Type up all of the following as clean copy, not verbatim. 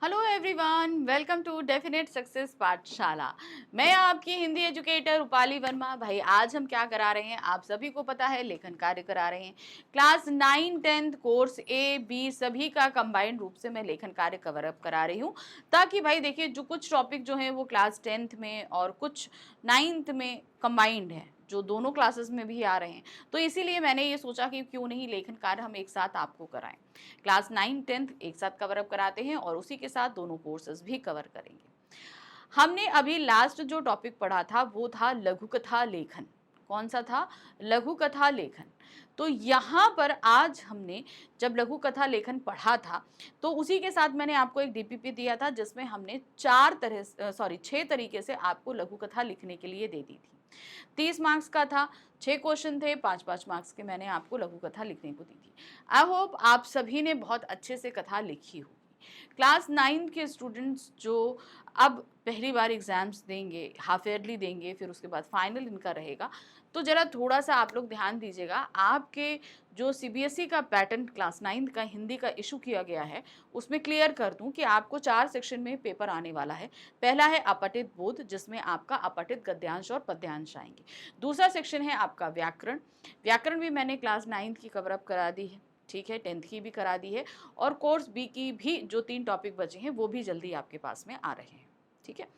Hello everyone, welcome to definite success Pathshala. मैं आपकी Hindi educator Rupali Verma. भाई आज हम क्या करा रहे हैं, आप सभी को पता है, लेखन कार्य करा रहे हैं। Class 9 10th course A B सभी का कंबाइंड रूप से मैं लेखन कार्य कवर अप करा रही हूँ, ताकि भाई देखिए जो कुछ टॉपिक जो हैं वो क्लास 10th में और कुछ 9th में कंबाइंड है, जो दोनों क्लासेस में भी आ रहे हैं। तो इसीलिए मैंने ये सोचा कि क्यों नहीं लेखन कार्य हम एक साथ आपको कराएं। क्लास 9 10th एक साथ कवर अप कराते हैं और उसी के साथ दोनों कोर्सेज भी कवर करेंगे। हमने अभी लास्ट जो टॉपिक पढ़ा था वो था लघु कथा लेखन। कौन सा था? लघु कथा लेखन। तो यहाँ पर आज हमने जब लघु कथा लेखन पढ़ा था तो उसी के साथ मैंने आपको एक डीपीपी दिया था, जिसमें हमने 6 तरीके से आपको लघु कथा लिखने के लिए दे दी थी। 30 मार्क्स का था, 6 क्वेश्चन थे, 5-5 मार्क्स के मैंने आपको लघु कथा लिखने को दी थी। आई होप आप सभी ने बहुत अच्छे से कथा लिखी होगी। क्लास 9 के स्टूडेंट्स जो अब पहली बार एग्जाम्स देंगे, हाफ ईयरली देंगे, फिर उसके बाद फाइनल इनका रहेगा, तो जरा थोड़ा सा आप लोग ध्यान दीजिएगा। आपके जो सीबीएसई का पैटर्न क्लास 9 का हिंदी का इशू किया गया है, उसमें क्लियर कर दूं कि आपको 4 सेक्शन में पेपर आने वाला है। पहला है अपठित बोध, जिसमें आपका अपठित गद्यांश और पद्यांश आएंगे। दूसरा सेक्शन है आपका व्याकरण। व्याकरण भी मैंने क्लास 9 की कवर अप करा दी है, ठीक है, 10th की भी करा दी है, और कोर्स बी की भी जो 3 टॉपिक बचे हैं वो भी जल्दी आपके पास में आ रहे हैं, ठीक है।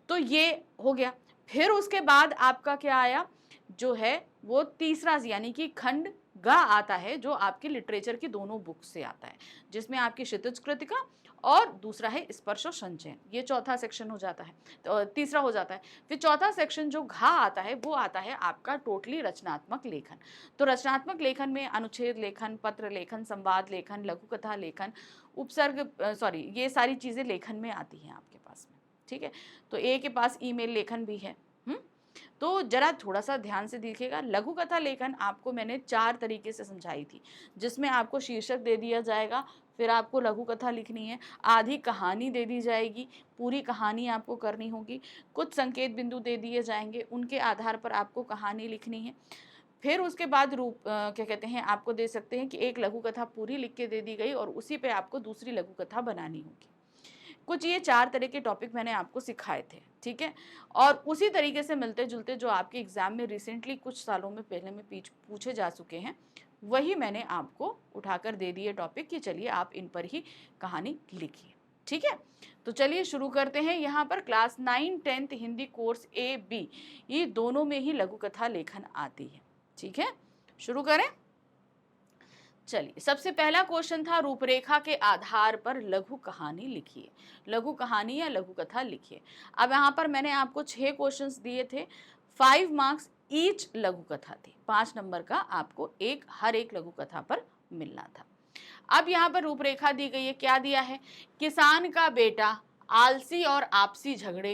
तो ये हो गया। फिर उसके बाद आपका क्या आया, जो है वो तीसरा यानी कि खंड ग आता है, जो आपके लिटरेचर की दोनों बुक से आता है, जिसमें आपकी क्षितिज कृतिका और दूसरा है स्पर्श और संचयन। ये चौथा सेक्शन हो जाता है, तो तीसरा हो जाता है। फिर चौथा सेक्शन जो घा आता है वो आता है आपका टोटली रचनात्मक लेखन। तो रचनात्मक लेखन में अनुच्छेद लेखन, पत्र लेखन, संवाद लेखन, लघु कथा लेखन, उपसर्ग ये सारी चीजें लेखन में आती हैं आपके पास में, ठीक है। तो ए के पास ईमेल लेखन भी है। तो जरा थोड़ा सा ध्यान से देखिएगा। लघु कथा लेखन आपको मैंने 4 तरीके से समझाई थी, जिसमें आपको शीर्षक दे दिया जाएगा, फिर आपको लघु कथा लिखनी है, आधी कहानी दे दी जाएगी, पूरी कहानी आपको करनी होगी, कुछ संकेत बिंदु दे दिए जाएंगे, उनके आधार पर आपको कहानी लिखनी है। फिर उसके बाद क्या कहते हैं, आपको दे सकते हैं कि एक लघु कथा पूरी लिख के दे दी गई और उसी पे आपको दूसरी लघु कथा बनानी होगी। कुछ ये 4 तरह के टॉपिक मैंने आपको सिखाए थे, ठीक है। और उसी तरीके से मिलते जुलते जो आपके एग्जाम में रिसेंटली कुछ सालों में पहले में पूछे जा चुके हैं, वही मैंने आपको उठाकर दे दिए टॉपिक कि चलिए आप इन पर ही कहानी लिखिए, ठीक है। तो चलिए शुरू करते हैं। यहाँ पर class 9 10th Hindi course A B, ये दोनों में ही लघु कथा लेखन आती है, ठीक है। शुरू करें। चलिए, सबसे पहला क्वेश्चन था रूपरेखा के आधार पर लघु कहानी लिखिए। लघु कहानी या लघु कथा लिखिए। अब यहाँ पर मैंने आपको 6 क्वेश्चंस दिए थे, 5 मार्क्स ईच लघु कथा थी, 5 नंबर का आपको हर एक लघु कथा पर मिलना था। अब यहाँ पर रूपरेखा दी गई है, क्या दिया है? किसान का बेटा, आलसी और आपसी झगड़े,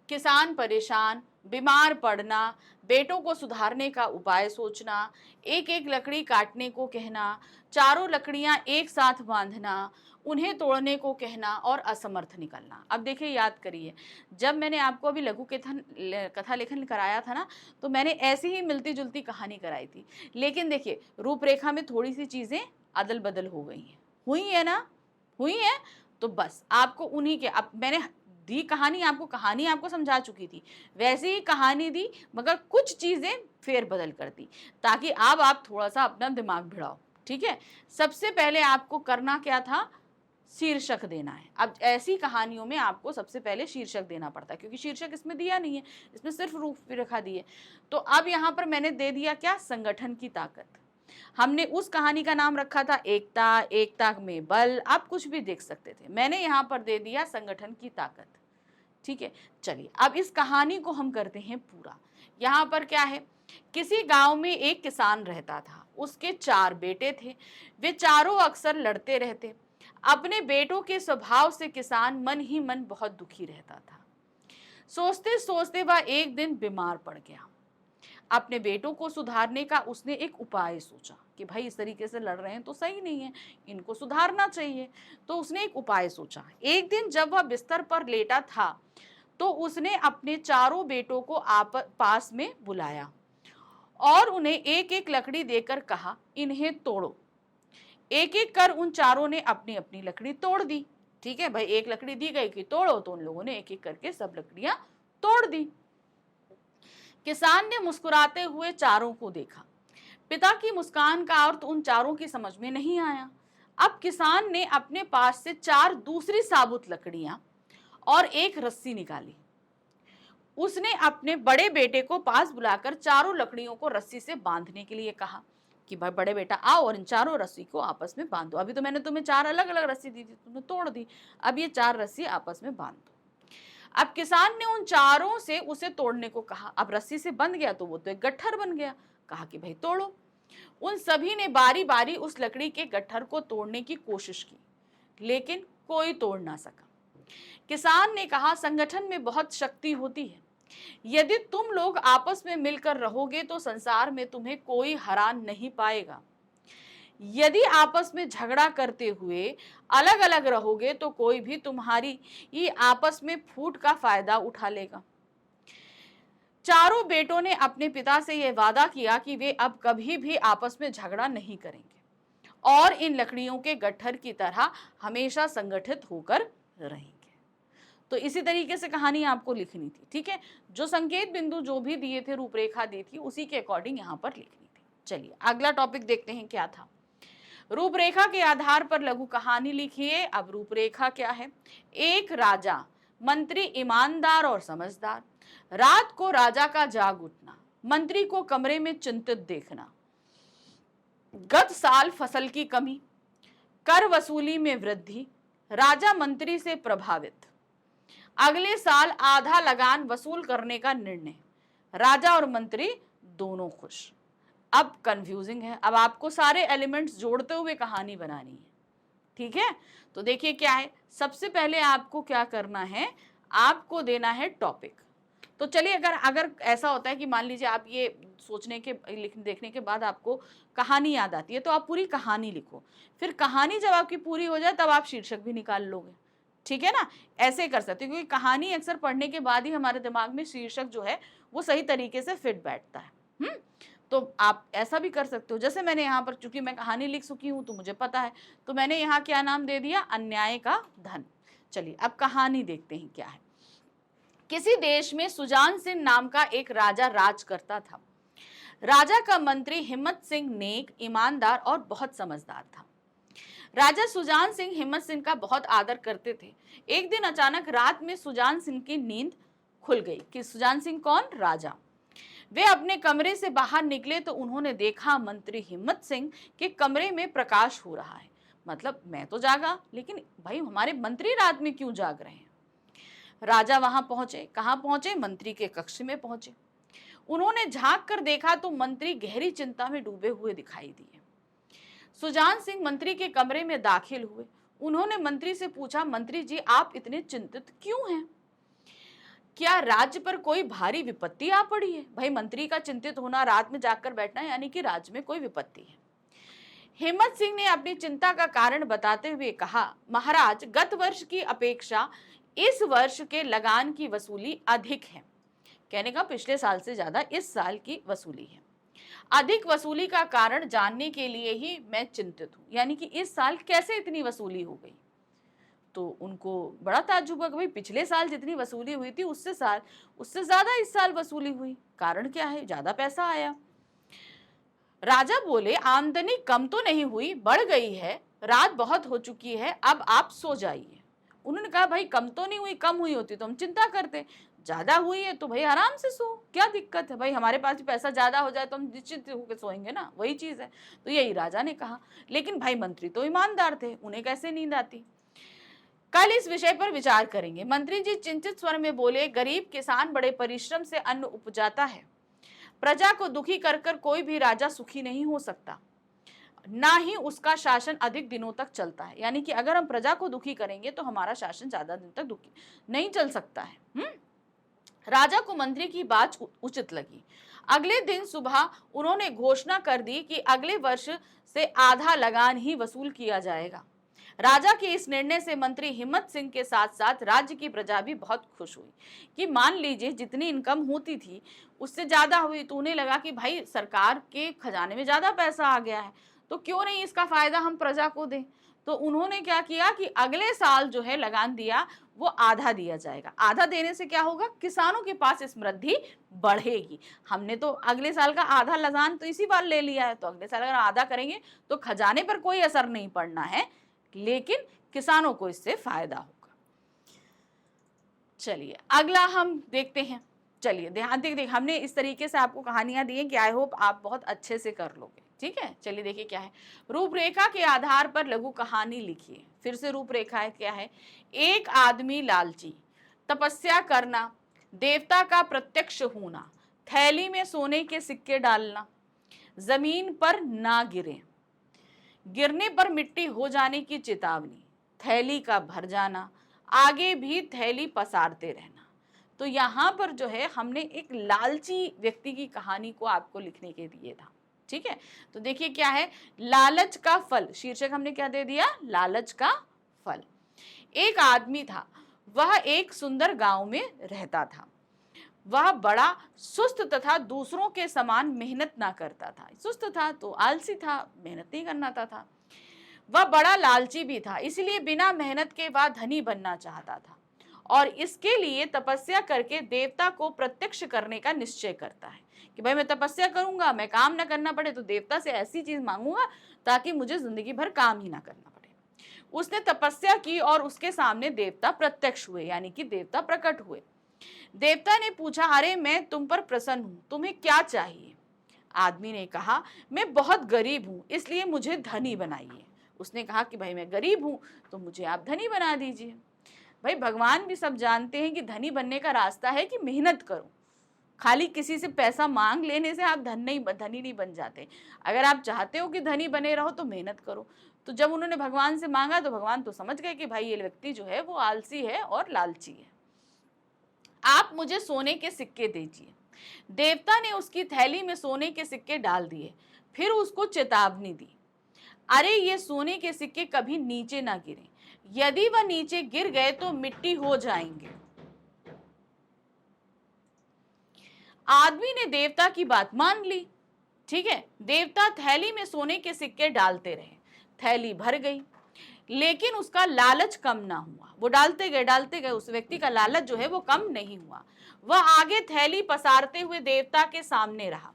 किसान परेशान, बीमार पड़ना, बेटों को सुधारने का उपाय सोचना, एक एक लकड़ी काटने को कहना, चारों लकड़ियां एक साथ बांधना, उन्हें तोड़ने को कहना और असमर्थ निकलना। अब देखिए, याद करिए, जब मैंने आपको अभी लघु कथा लेखन कराया था ना, तो मैंने ऐसी ही मिलती जुलती कहानी कराई थी, लेकिन देखिए रूपरेखा में थोड़ी सी चीजें अदल बदल हो गई हैं, हुई है ना, हुई है। तो बस आपको उन्हीं के, अब मैंने दी कहानी आपको समझा चुकी थी, वैसे ही कहानी दी, मगर कुछ चीजें फेर बदल कर दी, ताकि अब आप थोड़ा सा अपना दिमाग भिड़ाओ, ठीक है। सबसे पहले आपको करना क्या था? शीर्षक देना है। अब ऐसी कहानियों में आपको सबसे पहले शीर्षक देना पड़ता है, क्योंकि शीर्षक इसमें दिया नहीं है, इसमें सिर्फ रूपरेखा दी है। तो अब यहाँ पर मैंने दे दिया क्या? संगठन की ताकत। हमने उस कहानी का नाम रखा था एकता, एकता में बल, आप कुछ भी देख सकते थे, मैंने यहाँ पर दे दिया संगठन की ताकत, ठीक है। चलिए, अब इस कहानी को हम करते हैं पूरा। यहाँ पर क्या है? किसी गांव में एक किसान रहता था, उसके 4 बेटे थे, वे चारों अक्सर लड़ते रहते। अपने बेटों के स्वभाव से किसान मन ही मन बहुत दुखी रहता था। सोचते सोचते वह एक दिन बीमार पड़ गया। अपने बेटों को सुधारने का उसने एक उपाय सोचा कि भाई इस तरीके से लड़ रहे हैं तो सही नहीं है, इनको सुधारना चाहिए। तो उसने एक उपाय सोचा। एक दिन जब वह बिस्तर पर लेटा था तो उसने अपने चारों बेटों को पास में बुलाया और उन्हें एक एक लकड़ी देकर कहा, इन्हें तोड़ो। एक एक कर उन चारों ने अपनी अपनी लकड़ी तोड़ दी, ठीक है भाई, एक लकड़ी दी गई कि तोड़ो, तो उन लोगों ने एक एक करके सब लकड़ियां तोड़ दी। किसान ने मुस्कुराते हुए चारों को देखा। पिता की मुस्कान का अर्थ उन चारों की समझ में नहीं आया। अब किसान ने अपने पास से 4 दूसरी साबुत लकड़ियां और एक रस्सी निकाली। उसने अपने बड़े बेटे को पास बुलाकर चारों लकड़ियों को रस्सी से बांधने के लिए कहा कि भाई बड़े बेटा आओ और इन चारों रस्सी को आपस में बांध दो। अभी तो मैंने तुम्हें 4 अलग अलग रस्सी दी थी, तुमने तोड़ दी, अब ये 4 रस्सी आपस में बांध दो। अब किसान ने उन चारों से उसे तोड़ने को कहा। अब रस्सी से बंध गया तो वो तो एक गट्ठर बन गया। कहा कि भाई तोड़ो। उन सभी ने बारी बारी उस लकड़ी के गट्ठर को तोड़ने की कोशिश की, लेकिन कोई तोड़ ना सका। किसान ने कहा, संगठन में बहुत शक्ति होती है। यदि तुम लोग आपस में मिलकर रहोगे तो संसार में तुम्हें कोई हरा नहीं पाएगा। यदि आपस में झगड़ा करते हुए अलग अलग रहोगे तो कोई भी तुम्हारी ये आपस में फूट का फायदा उठा लेगा। चारों बेटों ने अपने पिता से यह वादा किया कि वे अब कभी भी आपस में झगड़ा नहीं करेंगे और इन लकड़ियों के गट्ठर की तरह हमेशा संगठित होकर रहेंगे। तो इसी तरीके से कहानी आपको लिखनी थी, ठीक है। जो संकेत बिंदु जो भी दिए थे, रूपरेखा दी थी, उसी के अकॉर्डिंग यहाँ पर लिखनी थी। चलिए अगला टॉपिक देखते हैं क्या था। रूपरेखा के आधार पर लघु कहानी लिखिए। अब रूपरेखा क्या है? एक राजा, मंत्री ईमानदार और समझदार। रात को राजा का जाग उठना, मंत्री को कमरे में चिंतित देखना। गत साल फसल की कमी, कर वसूली में वृद्धि, राजा मंत्री से प्रभावित। अगले साल आधा लगान वसूल करने का निर्णय, राजा और मंत्री दोनों खुश। अब कंफ्यूजिंग है, अब आपको सारे एलिमेंट्स जोड़ते हुए कहानी बनानी है, ठीक है। तो देखिए क्या है, सबसे पहले आपको क्या करना है, आपको देना है टॉपिक। तो चलिए अगर ऐसा होता है कि मान लीजिए आप ये सोचने के देखने के बाद आपको कहानी याद आती है, तो आप पूरी कहानी लिखो। फिर कहानी जब आपकी पूरी हो जाए तब आप शीर्षक भी निकाल लोगे, ठीक है ना। ऐसे कर सकते हो, क्योंकि कहानी अक्सर पढ़ने के बाद ही हमारे दिमाग में शीर्षक जो है वो सही तरीके से फिट बैठता है। तो आप ऐसा भी कर सकते हो, जैसे मैंने यहाँ पर, चूंकि मैं कहानी लिख चुकी हूँ तो मुझे पता है, तो मैंने यहाँ क्या नाम दे दिया, अन्याय का धन। चलिए अब कहानी देखते हैं क्या है। किसी देश में सुजान सिंह नाम का एक राजा राज करता था। राजा का मंत्री हिम्मत सिंह नेक, ईमानदार और बहुत समझदार था। राजा सुजान सिंह हिम्मत सिंह का बहुत आदर करते थे। एक दिन अचानक रात में सुजान सिंह की नींद खुल गई। कि सुजान सिंह कौन? राजा। वे अपने कमरे से बाहर निकले तो उन्होंने देखा मंत्री हिम्मत सिंह के कमरे में प्रकाश हो रहा है। मतलब मैं तो जागा, लेकिन भाई हमारे मंत्री रात में क्यों जाग रहे हैं? राजा वहां पहुंचे। कहां पहुंचे? मंत्री के कक्ष में पहुंचे। उन्होंने झांक कर देखा तो मंत्री गहरी चिंता में डूबे हुए दिखाई दिए। सुजान सिंह मंत्री के कमरे में दाखिल हुए। उन्होंने मंत्री से पूछा, मंत्री जी आप इतने चिंतित क्यों हैं? क्या राज्य पर कोई भारी विपत्ति आ पड़ी है? भाई मंत्री का चिंतित होना, रात में जागकर बैठना, यानी कि राज्य में कोई विपत्ति है। हिम्मत सिंह ने अपनी चिंता का कारण बताते हुए कहा, महाराज गत वर्ष की अपेक्षा इस वर्ष के लगान की वसूली अधिक है। कहने का पिछले साल से ज्यादा इस साल की वसूली है। अधिक वसूली का कारण जानने के लिए ही मैं चिंतित हूं, यानी कि इस साल कैसे इतनी वसूली हो गई। तो उनको बड़ा ताज्जुब हुआ कि भाई पिछले साल जितनी वसूली हुई थी उससे ज्यादा इस साल वसूली हुई, कारण क्या है? ज्यादा पैसा आया। राजा बोले, आमदनी कम तो नहीं हुई, बढ़ गई है। रात बहुत हो चुकी है, अब आप सो जाइए। उन्होंने कहा, भाई कम तो नहीं हुई, कम हुई होती तो हम चिंता करते, ज्यादा हुई है तो भाई आराम से सो, क्या दिक्कत है? भाई हमारे पास भी पैसा ज्यादा हो जाए तो हम निश्चित होकर सोएंगे ना, वही चीज है। तो यही राजा ने कहा। लेकिन भाई मंत्री तो ईमानदार थे, उन्हें कैसे नींद आती? कल इस विषय पर विचार करेंगे। मंत्री जी चिंतित स्वर में बोले, गरीब किसान बड़े परिश्रम से अन्न उपजाता है। प्रजा को दुखी कर कर कोई भी राजा सुखी नहीं हो सकता, ना ही उसका शासन अधिक दिनों तक चलता है। यानी कि अगर हम प्रजा को दुखी करेंगे तो हमारा शासन ज्यादा दिन तक दुखी नहीं चल सकता है। राजा को मंत्री की बात उचित लगी। अगले दिन सुबह उन्होंने घोषणा कर दी कि अगले वर्ष से आधा लगान ही वसूल किया जाएगा। राजा के इस निर्णय से मंत्री हिम्मत सिंह के साथ साथ राज्य की प्रजा भी बहुत खुश हुई कि मान लीजिए जितनी इनकम होती थी उससे ज्यादा हुई। तो उन्हें लगा कि भाई सरकार के खजाने में ज्यादा पैसा आ गया है, तो क्यों नहीं इसका फायदा हम प्रजा को दें। तो उन्होंने क्या किया कि अगले साल जो है लगान दिया वो आधा दिया जाएगा। आधा देने से क्या होगा, किसानों के पास समृद्धि बढ़ेगी। हमने तो अगले साल का आधा लगान तो इसी बार ले लिया है, तो अगले साल अगर आधा करेंगे तो खजाने पर कोई असर नहीं पड़ना है, लेकिन किसानों को इससे फायदा होगा। चलिए अगला हम देखते हैं। चलिए ध्यान देखिए, हमने इस तरीके से आपको कहानियां दी हैं कि आई होप आप बहुत अच्छे से कर लोगे। ठीक है, चलिए देखिए क्या है। रूपरेखा के आधार पर लघु कहानी लिखिए। फिर से रूपरेखा है, क्या है। एक आदमी लालची, तपस्या करना, देवता का प्रत्यक्ष होना, थैली में सोने के सिक्के डालना, जमीन पर ना गिरे, गिरने पर मिट्टी हो जाने की चेतावनी, थैली का भर जाना, आगे भी थैली पसारते रहना। तो यहाँ पर जो है हमने एक लालची व्यक्ति की कहानी को आपको लिखने के दिए था। ठीक है, तो देखिए क्या है। लालच का फल, शीर्षक हमने क्या दे दिया, लालच का फल। एक आदमी था, वह एक सुंदर गांव में रहता था। वह बड़ा सुस्त तथा दूसरों के समान मेहनत ना करता था। सुस्त था तो आलसी था, मेहनत नहीं करना था। वह बड़ा लालची भी था, इसलिए बिना मेहनत के वह धनी बनना चाहता था और इसके लिए तपस्या करके देवता को प्रत्यक्ष करने का निश्चय करता है कि भाई मैं तपस्या करूंगा, मैं काम ना करना पड़े, तो देवता से ऐसी चीज मांगूंगा ताकि मुझे जिंदगी भर काम ही ना करना पड़े। उसने तपस्या की और उसके सामने देवता प्रत्यक्ष हुए, यानी कि देवता प्रकट हुए। देवता ने पूछा, अरे मैं तुम पर प्रसन्न हूं, तुम्हें क्या चाहिए। आदमी ने कहा, मैं बहुत गरीब हूं, इसलिए मुझे धनी बनाइए। उसने कहा कि भाई मैं गरीब हूं तो मुझे आप धनी बना दीजिए। भाई भगवान भी सब जानते हैं कि धनी बनने का रास्ता है कि मेहनत करो। खाली किसी से पैसा मांग लेने से आप धनी नहीं बन जाते। अगर आप चाहते हो कि धनी बने रहो तो मेहनत करो। तो जब उन्होंने भगवान से मांगा तो भगवान तो समझ गए कि भाई ये व्यक्ति जो है वो आलसी है और लालची है। आप मुझे सोने के सिक्के दीजिए। देवता ने उसकी थैली में सोने के सिक्के डाल दिए, फिर उसको चेतावनी दी, अरे ये सोने के सिक्के कभी नीचे ना गिरे, यदि वह नीचे गिर गए तो मिट्टी हो जाएंगे। आदमी ने देवता की बात मान ली। ठीक है, देवता थैली में सोने के सिक्के डालते रहे, थैली भर गई, लेकिन उसका लालच कम ना हुआ। वो डालते गए, उस व्यक्ति का लालच जो है वो कम नहीं हुआ। वह आगे थैली पसारते हुए देवता के सामने रहा।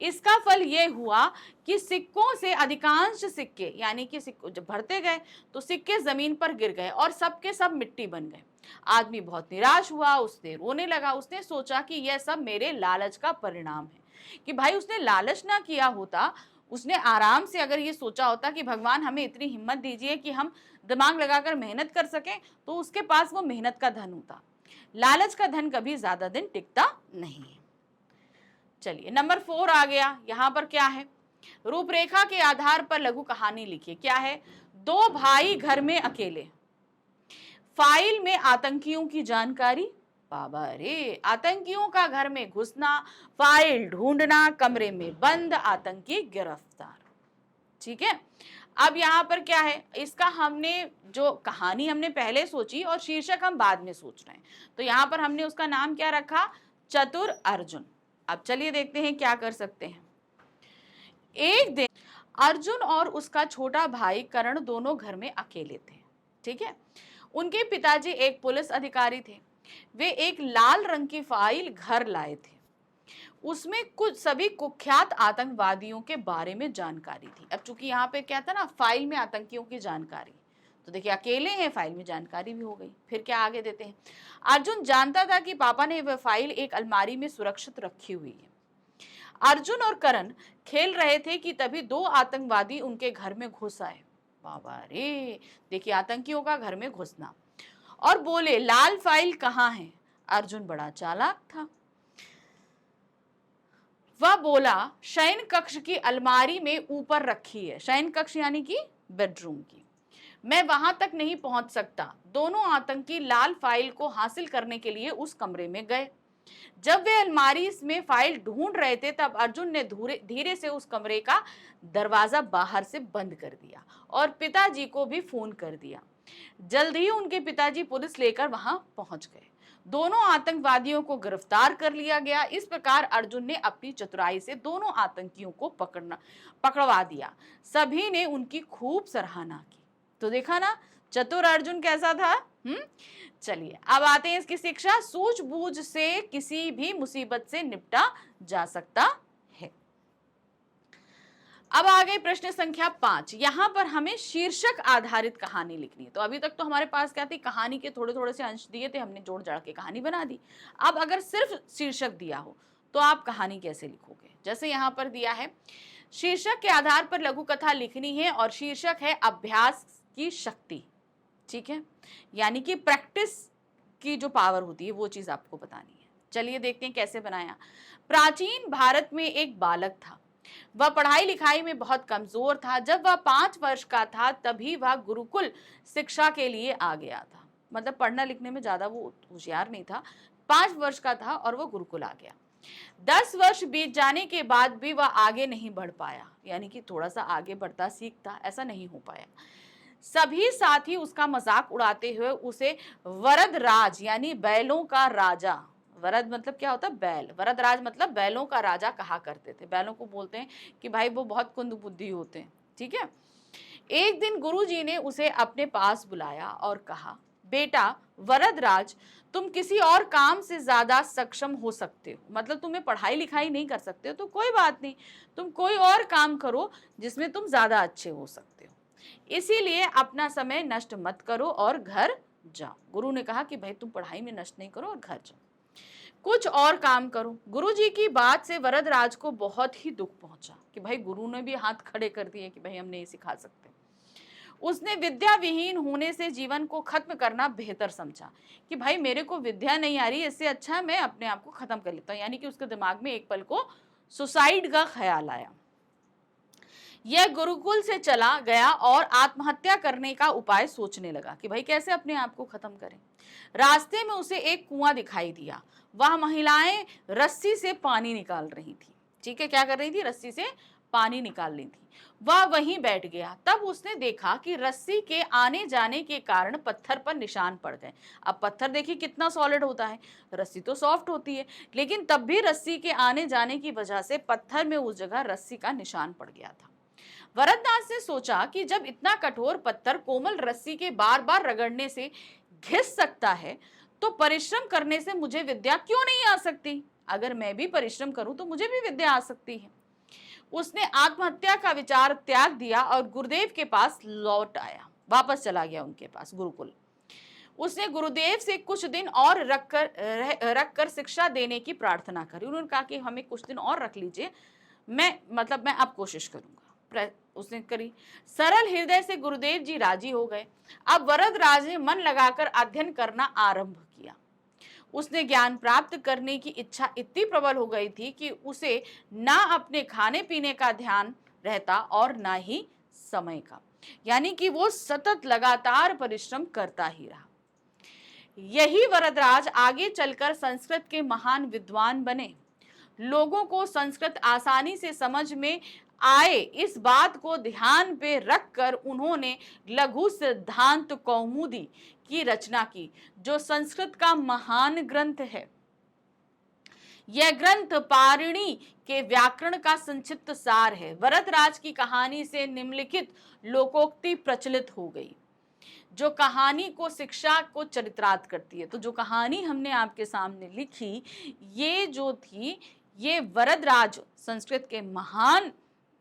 इसका फल यह हुआ कि सिक्कों से अधिकांश सिक्के, यानी कि जब भरते गए तो सिक्के जमीन पर गिर गए और सबके सब मिट्टी बन गए। आदमी बहुत निराश हुआ, उसने रोने लगा। उसने सोचा कि यह सब मेरे लालच का परिणाम है। कि भाई उसने लालच ना किया होता, उसने आराम से अगर ये सोचा होता कि भगवान हमें इतनी हिम्मत दीजिए कि हम दिमाग लगाकर मेहनत कर सकें, तो उसके पास वो मेहनत का धन होता। लालच का धन कभी ज्यादा दिन टिकता नहीं है। चलिए नंबर 4 आ गया। यहाँ पर क्या है, रूपरेखा के आधार पर लघु कहानी लिखिए। क्या है, दो भाई घर में अकेले, फाइल में आतंकियों की जानकारी। बाबा रे, आतंकियों का घर में घुसना, फाइल ढूंढना, कमरे में बंद, आतंकी गिरफ्तार। ठीक है, अब यहाँ पर क्या है, इसका हमने जो कहानी हमने पहले सोची और शीर्षक हम बाद में सोच रहे हैं, तो यहाँ पर हमने उसका नाम क्या रखा, चतुर अर्जुन। अब चलिए देखते हैं क्या कर सकते हैं। एक दिन अर्जुन और उसका छोटा भाई करण दोनों घर में अकेले थे। ठीक है, उनके पिताजी एक पुलिस अधिकारी थे। वे एक लाल रंग की फाइल घर लाए थे। उसमें कुछ सभी कुख्यात आतंकवादियों के बारे में जानकारी थी। अब चूंकि यहाँ पे क्या था ना, फाइल में आतंकियों की जानकारी, तो देखिए अकेले हैं, फाइल में जानकारी भी हो गई। फिर क्या आगे देते हैं, अर्जुन जानता था कि पापा ने वह फाइल एक अलमारी में सुरक्षित रखी हुई है। अर्जुन और करण खेल रहे थे कि तभी दो आतंकवादी उनके घर में घुस आए। बाबा रे, देखिए आतंकियों का घर में घुसना, और बोले लाल फाइल कहाँ है। अर्जुन बड़ा चालाक था, वह बोला शयन कक्ष की अलमारी में ऊपर रखी है। शयन कक्ष यानी कि बेडरूम की, मैं वहां तक नहीं पहुंच सकता। दोनों आतंकी लाल फाइल को हासिल करने के लिए उस कमरे में गए। जब वे अलमारी में फाइल ढूंढ रहे थे तब अर्जुन ने धीरे से उस कमरे का दरवाजा बाहर से बंद कर दिया और पिताजी को भी फोन कर दिया। जल्द ही उनके पिताजी पुलिस लेकर वहां पहुंच गए। दोनों आतंकवादियों को गिरफ्तार कर लिया गया। इस प्रकार अर्जुन ने अपनी चतुराई से दोनों आतंकियों को पकड़वा दिया। सभी ने उनकी खूब सराहना की। तो देखा ना चतुर अर्जुन कैसा था। चलिए अब आते हैं इसकी शिक्षा। सूझबूझ से किसी भी मुसीबत से निपटा जा सकता है। अब आ गई प्रश्न संख्या 5। यहां पर हमें शीर्षक आधारित कहानी लिखनी है। तो अभी तक तो हमारे पास क्या थी, कहानी के थोड़े थोड़े से अंश दिए थे, हमने जोड़ जाड़ के कहानी बना दी। अब अगर सिर्फ शीर्षक दिया हो तो आप कहानी कैसे लिखोगे। जैसे यहाँ पर दिया है शीर्षक के आधार पर लघु कथा लिखनी है और शीर्षक है अभ्यास की शक्ति। ठीक है, यानी कि प्रैक्टिस की जो पावर होती है वो चीज आपको बतानी है। चलिए देखते हैं कैसे बनाया। प्राचीन भारत में एक बालक था। वह पढ़ाई लिखाई में बहुत कमजोर था। जब वह 5 वर्ष का था तभी वह गुरुकुल शिक्षा के लिए आ गया था। मतलब पढ़ना लिखने में ज्यादा वो होशियार नहीं था, 5 वर्ष का था और वो गुरुकुल आ गया। 10 वर्ष बीत जाने के बाद भी वह आगे नहीं बढ़ पाया, यानी कि थोड़ा सा आगे बढ़ता सीखता, ऐसा नहीं हो पाया। सभी साथी उसका मजाक उड़ाते हुए उसे वरदराज यानी बैलों का राजा, वरद मतलब क्या होता है, बैल, वरदराज मतलब बैलों का राजा कहा करते थे। बैलों को बोलते हैं कि भाई वो बहुत कुंद बुद्धि होते हैं। ठीक है। एक दिन गुरुजी ने उसे अपने पास बुलाया और कहा, बेटा वरदराज, तुम किसी और काम से ज्यादा सक्षम हो सकते हो। मतलब तुम्हें पढ़ाई लिखाई नहीं कर सकते हो तो कोई बात नहीं, तुम कोई और काम करो जिसमें तुम ज्यादा अच्छे हो सकते हो। इसीलिए अपना समय नष्ट मत करो और घर जाओ। गुरु ने कहा कि भाई तुम पढ़ाई में नष्ट नहीं करो और घर जाओ, कुछ और काम करो। गुरुजी की बात से वरदराज को बहुत ही दुख पहुंचा कि भाई गुरु ने भी हाथ खड़े कर दिए कि भाई हम नहीं सिखा सकते। उसने विद्या विहीन होने से जीवन को खत्म करना बेहतर समझा कि भाई मेरे को विद्या नहीं आ रही, इससे अच्छा है मैं अपने आप को खत्म कर लेता हूं। यानी कि उसके दिमाग में एक पल को सुसाइड का ख्याल आया। यह गुरुकुल से चला गया और आत्महत्या करने का उपाय सोचने लगा कि भाई कैसे अपने आप को खत्म करें। रास्ते में उसे एक कुआं दिखाई दिया। वह महिलाएं रस्सी से पानी निकाल रही थी। ठीक है, क्या कर रही थी, रस्सी से पानी निकाल रही थी। वह वहीं बैठ गया। तब उसने देखा कि रस्सी के आने जाने के कारण पत्थर पर निशान पड़ गए। अब पत्थर देखिए कितना सॉलिड होता है, रस्सी तो सॉफ्ट होती है, लेकिन तब भी रस्सी के आने जाने की वजह से पत्थर में उस जगह रस्सी का निशान पड़ गया था। वरदराज ने सोचा कि जब इतना कठोर पत्थर कोमल रस्सी के बार बार रगड़ने से घिस सकता है तो परिश्रम करने से मुझे विद्या क्यों नहीं आ सकती। अगर मैं भी परिश्रम करूं तो मुझे भी विद्या आ सकती है। उसने आत्महत्या का विचार त्याग दिया और गुरुदेव के पास लौट आया, वापस चला गया उनके पास गुरुकुल। उसने गुरुदेव से कुछ दिन और रख कर शिक्षा देने की प्रार्थना करी। उन्होंने कहा कि हमें कुछ दिन और रख लीजिए, मैं अब कोशिश करूंगा। उसने करी। सरल हृदय से गुरुदेव जी राजी हो गए। अब वरदराज ने मन लगाकर अध्ययन करना आरंभ किया। उसने ज्ञान प्राप्त करने की इच्छा इतनी प्रबल हो गई थी कि उसे ना अपने खाने पीने का ध्यान रहता और ना ही समय का, यानी कि वो सतत लगातार परिश्रम करता ही रहा। यही वरदराज आगे चलकर संस्कृत के महान विद्वान बने। लोगों को संस्कृत आसानी से समझ में आए इस बात को ध्यान पे रखकर उन्होंने लघु सिद्धांत कौमुदी की रचना की, जो संस्कृत का महान ग्रंथ है। यह ग्रंथ पाणिनि के व्याकरण का संक्षिप्त सार है। वरदराज की कहानी से निम्नलिखित लोकोक्ति प्रचलित हो गई, जो कहानी को शिक्षा को चरित्रार्थ करती है। तो जो कहानी हमने आपके सामने लिखी, ये जो थी, ये वरदराज संस्कृत के महान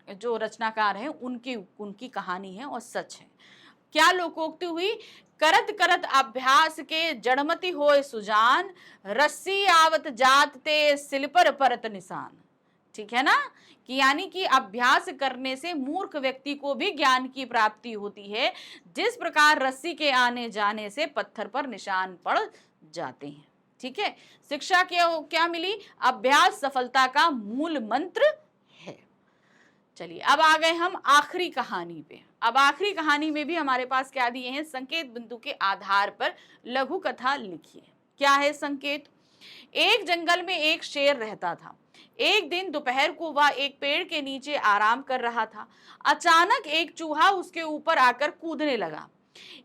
जो रचनाकार हैं उनकी कहानी है और सच है। क्या लोकोक्ति हुई, करत करत अभ्यास के जड़मति होए सुजान, रस्सी आवत जात ते सिल पर परत निशान। ठीक है ना, कि यानी कि अभ्यास करने से मूर्ख व्यक्ति को भी ज्ञान की प्राप्ति होती है, जिस प्रकार रस्सी के आने जाने से पत्थर पर निशान पड़ जाते हैं। ठीक है, शिक्षा क्या मिली, अभ्यास सफलता का मूल मंत्र है। चलिए अब आ गए हम आखिरी कहानी पे। अब आखिरी कहानी में भी हमारे पास क्या दिए हैं, संकेत बिंदु के आधार पर लघु कथा लिखिए। क्या है संकेत। एक जंगल में एक शेर रहता था। एक दिन दोपहर को वह एक पेड़ के नीचे आराम कर रहा था। अचानक एक चूहा उसके ऊपर आकर कूदने लगा।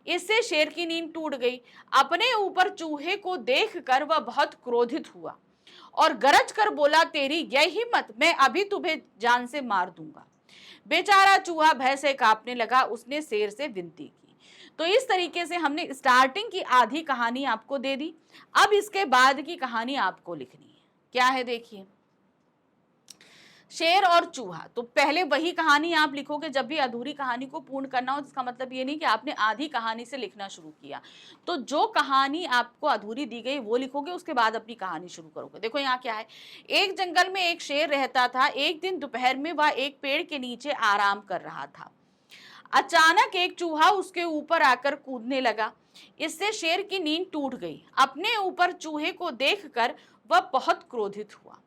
इससे शेर की नींद टूट गई। अपने ऊपर चूहे को देखकर वह बहुत क्रोधित हुआ और गरज कर बोला, तेरी यह हिम्मत, मैं अभी तुम्हें जान से मार दूंगा। बेचारा चूहा भय से कांपने लगा। उसने शेर से विनती की, तो इस तरीके से हमने स्टार्टिंग की आधी कहानी आपको दे दी। अब इसके बाद की कहानी आपको लिखनी है। क्या है देखिए, शेर और चूहा। तो पहले वही कहानी आप लिखोगे जब भी अधूरी कहानी को पूर्ण करना हो। इसका मतलब ये नहीं कि आपने आधी कहानी से लिखना शुरू किया। तो जो कहानी आपको अधूरी दी गई वो लिखोगे, उसके बाद अपनी कहानी शुरू करोगे। देखो यहाँ क्या है, एक जंगल में एक शेर रहता था। एक दिन दोपहर में वह एक पेड़ के नीचे आराम कर रहा था। अचानक एक चूहा उसके ऊपर आकर कूदने लगा। इससे शेर की नींद टूट गई। अपने ऊपर चूहे को देखकर वह बहुत क्रोधित हुआ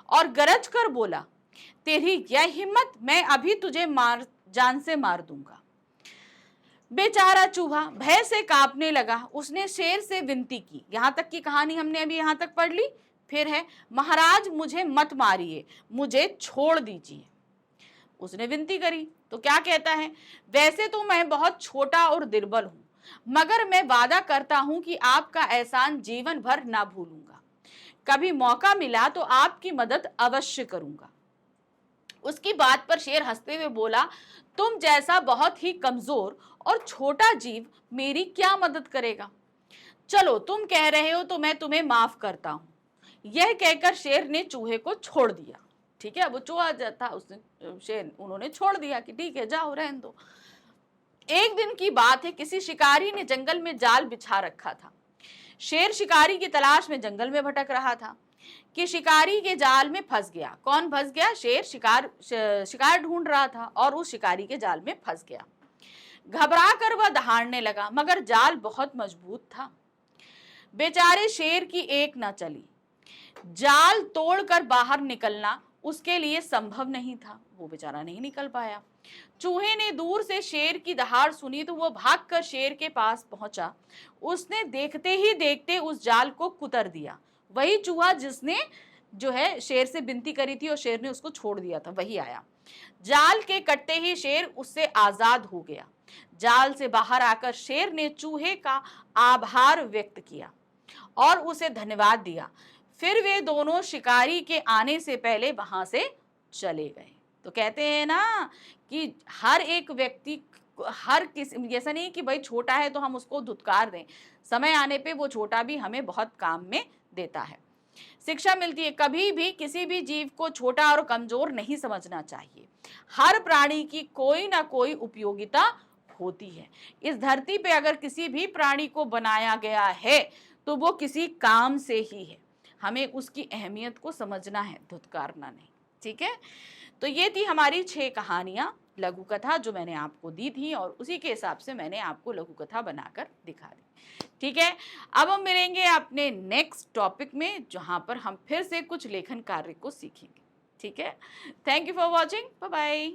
और गरज कर बोला, तेरी यह हिम्मत, मैं अभी तुझे जान से मार दूंगा। बेचारा चूहा भय से कांपने लगा। उसने शेर से विनती की। यहां तक की कहानी हमने अभी यहां तक पढ़ ली। फिर है, महाराज मुझे मत मारिए, मुझे छोड़ दीजिए। उसने विनती करी तो क्या कहता है, वैसे तो मैं बहुत छोटा और दुर्बल हूं, मगर मैं वादा करता हूं कि आपका एहसान जीवन भर ना भूलूंगा। कभी मौका मिला तो आपकी मदद अवश्य करूंगा। उसकी बात पर शेर हंसते हुए बोला, तुम जैसा बहुत ही कमजोर और छोटा जीव मेरी क्या मदद करेगा। चलो तुम कह रहे हो तो मैं तुम्हें माफ करता हूं। यह कहकर शेर ने चूहे को छोड़ दिया। ठीक है, अब वो चूहा था, उसने शेर उन्होंने छोड़ दिया कि ठीक है जाओ रहने दो। एक दिन की बात है, किसी शिकारी ने जंगल में जाल बिछा रखा था। शेर शिकारी की तलाश में जंगल में भटक रहा था कि शिकारी के जाल में फंस गया। कौन फंस गया? शेर शिकार ढूंढ रहा था और उस शिकारी के जाल में फंस गया। घबरा कर वह दहाड़ने लगा, मगर जाल बहुत मजबूत था। बेचारे शेर की एक न चली। जाल तोड़कर बाहर निकलना उसके लिए संभव नहीं था। वो बेचारा नहीं निकल पाया। चूहे ने दूर से शेर की दहाड़ सुनी तो वो भागकर शेर के पास पहुंचा। उसने देखते ही देखते उस जाल को कुतर दिया। वही चूहा जिसने जो है शेर से विनती करी थी और शेर ने उसको छोड़ दिया था, वही आया। जाल के कटते ही शेर उससे आजाद हो गया। जाल से बाहर आकर शेर ने चूहे का आभार व्यक्त किया और उसे धन्यवाद दिया। फिर वे दोनों शिकारी के आने से पहले वहां से चले गए। तो कहते हैं ना कि हर एक व्यक्ति, हर किसी, ऐसा नहीं कि भाई छोटा है तो हम उसको धुतकार दें। समय आने पे वो छोटा भी हमें बहुत काम में देता है। शिक्षा मिलती है, कभी भी किसी भी जीव को छोटा और कमजोर नहीं समझना चाहिए। हर प्राणी की कोई ना कोई उपयोगिता होती है। इस धरती पे अगर किसी भी प्राणी को बनाया गया है तो वो किसी काम से ही है। हमें उसकी अहमियत को समझना है, धुतकारना नहीं। ठीक है, तो ये थी हमारी 6 कहानियां लघु कथा जो मैंने आपको दी थी और उसी के हिसाब से मैंने आपको लघु कथा बनाकर दिखा दी। ठीक है, अब हम मिलेंगे अपने नेक्स्ट टॉपिक में जहां पर हम फिर से कुछ लेखन कार्य को सीखेंगे। ठीक है, thank you for watching, bye bye.